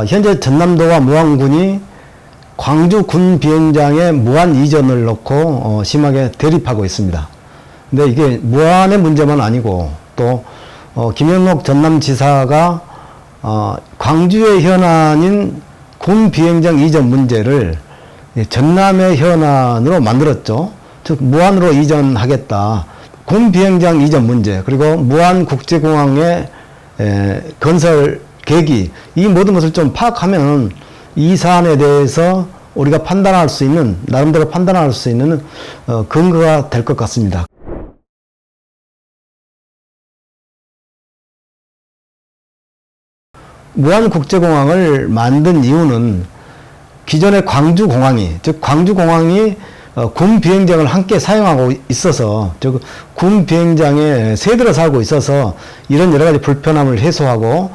현재 전남도와 무안군이 광주 군 비행장의 무안 이전을 놓고 심하게 대립하고 있습니다. 근데 이게 무안의 문제만 아니고 또 김영록 전남지사가 광주의 현안인 군 비행장 이전 문제를 전남의 현안으로 만들었죠. 즉 무안으로 이전하겠다. 군 비행장 이전 문제 그리고 무안 국제공항의 건설 계기 이 모든 것을 좀 파악하면 이 사안에 대해서 우리가 판단할 수 있는 나름대로 판단할 수 있는 근거가 될 것 같습니다. 무안국제공항을 만든 이유는 기존의 광주공항이 즉 광주공항이 군 비행장을 함께 사용하고 있어서 즉 군 비행장에 새들어 살고 있어서 이런 여러 가지 불편함을 해소하고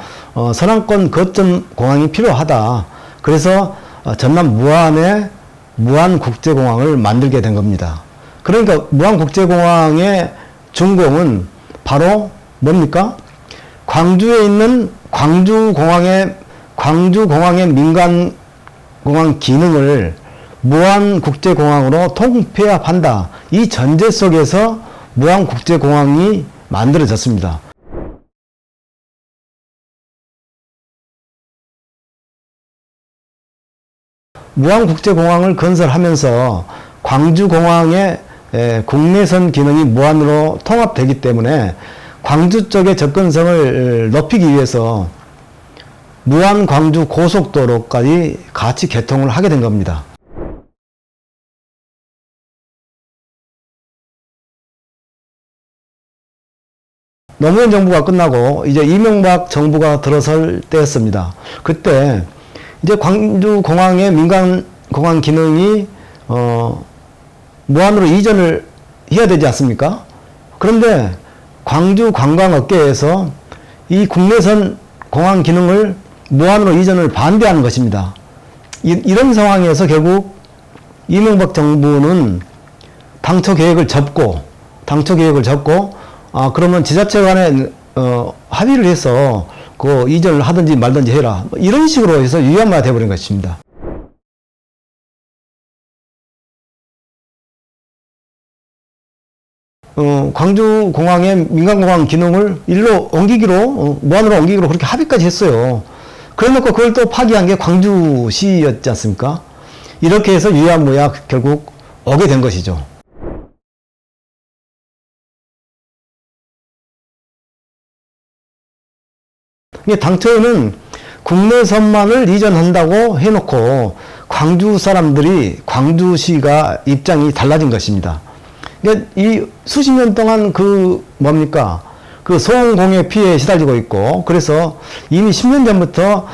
선항권 거점 공항이 필요하다. 그래서 전남 무안에 무안국제공항을 만들게 된 겁니다. 그러니까 무안국제공항의 준공은 바로 뭡니까? 광주에 있는 광주공항의 민간공항 기능을 무안국제공항으로 통폐합한다. 이 전제 속에서 무안국제공항이 만들어졌습니다. 무안국제공항을 건설하면서 광주공항의 국내선 기능이 무안으로 통합되기 때문에 광주 쪽의 접근성을 높이기 위해서 무안 광주 고속도로까지 같이 개통을 하게 된 겁니다. 노무현 정부가 끝나고 이제 이명박 정부가 들어설 때였습니다. 그때 이제 광주 공항의 민간 공항 기능이 무안으로 이전을 해야 되지 않습니까? 그런데 광주 관광업계에서 이 국내선 공항 기능을 무안으로 이전을 반대하는 것입니다. 이런 상황에서 결국 이명박 정부는 당초 계획을 접고 그러면 지자체 간에 합의를 해서 그 이전을 하든지 말든지 해라. 이런 식으로 해서 유야무야 돼버린 것입니다. 광주공항의 민간공항 기능을 일로 옮기기로, 무안으로 옮기기로 그렇게 합의까지 했어요. 그래 놓고 그걸 또 파기한 게 광주시였지 않습니까? 이렇게 해서 유야무야 결국 오게 된 것이죠. 당초에는 국내선만을 이전한다고 해놓고 광주 사람들이 광주시가 입장이 달라진 것입니다. 그러니까 이 수십 년 동안 그 소음공해 피해에 시달리고 있고 그래서 이미 10년 전부터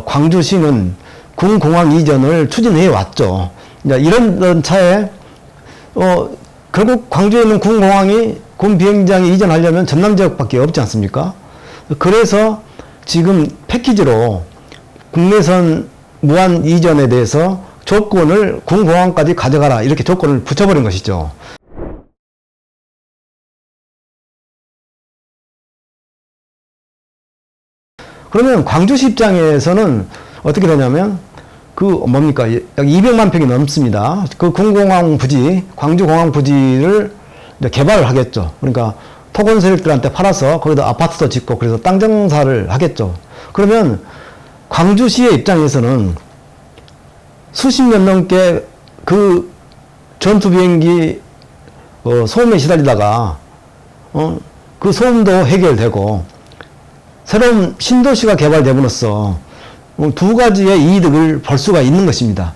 광주시는 군공항 이전을 추진해 왔죠. 이런 차에 결국 광주에 있는 군 비행장에 이전하려면 전남 지역밖에 없지 않습니까? 그래서 지금 패키지로 국내선 무안 이전에 대해서 조건을 군공항까지 가져가라 이렇게 조건을 붙여버린 것이죠. 그러면 광주시 입장에서는 어떻게 되냐면 약 200만 평이 넘습니다. 그 군공항 부지, 광주공항 부지를 이제 개발을 하겠죠. 그러니까 토건 세력들한테 팔아서 거기다 아파트도 짓고 그래서 땅 장사를 하겠죠. 그러면 광주시의 입장에서는 수십 년 넘게 그 전투 비행기 소음에 시달리다가 그 소음도 해결되고 새로운 신도시가 개발됨으로써 두 가지의 이득을 볼 수가 있는 것입니다.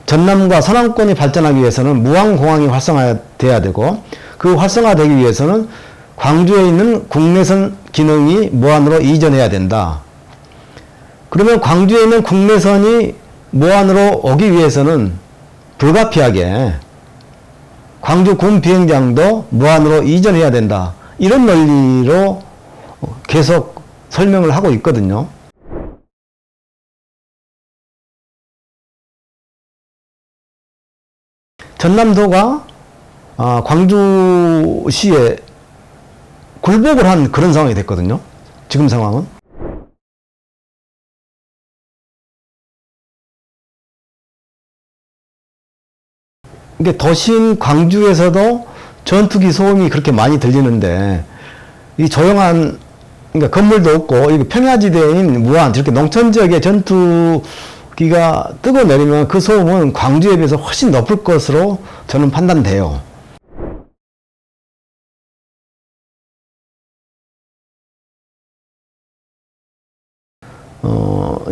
전남과 서남권이 발전하기 위해서는 무안공항이 활성화돼야 되고 그 활성화되기 위해서는 광주에 있는 국내선 기능이 무안으로 이전해야 된다. 그러면 광주에 있는 국내선이 무안으로 오기 위해서는 불가피하게 광주 군 비행장도 무안으로 이전해야 된다. 이런 논리로 계속 설명을 하고 있거든요. 전남도가 광주시에 굴복을 한 그런 상황이 됐거든요. 지금 상황은. 이게 도심 광주에서도 전투기 소음이 그렇게 많이 들리는데 이 조용한 그러니까 건물도 없고 이 평야지대인 무안 이렇게 농촌 지역에 전투기가 뜨고 내리면 그 소음은 광주에 비해서 훨씬 높을 것으로 저는 판단돼요.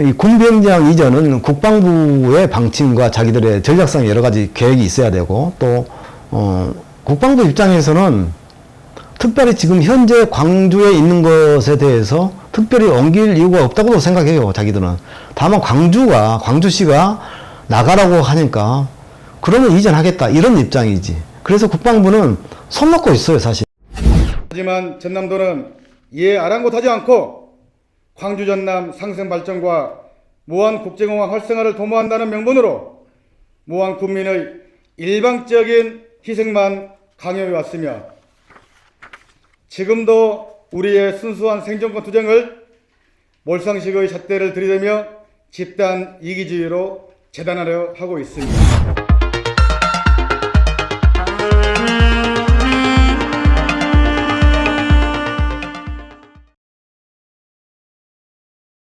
이 군비행장 이전은 국방부의 방침과 자기들의 전략상 여러 가지 계획이 있어야 되고 또 국방부 입장에서는 특별히 지금 현재 광주에 있는 것에 대해서 특별히 옮길 이유가 없다고 생각해요. 자기들은. 다만 광주시가 나가라고 하니까 그러면 이전하겠다 이런 입장이지. 그래서 국방부는 손 놓고 있어요, 사실. 하지만 전남도는 이에 아랑곳하지 않고 광주 전남 상생 발전과 무한 국제공항 활성화를 도모한다는 명분으로 무한 국민의 일방적인 희생만 강요해 왔으며 지금도 우리의 순수한 생존권 투쟁을 몰상식의 잣대를 들이대며 집단 이기주의로 재단하려 하고 있습니다.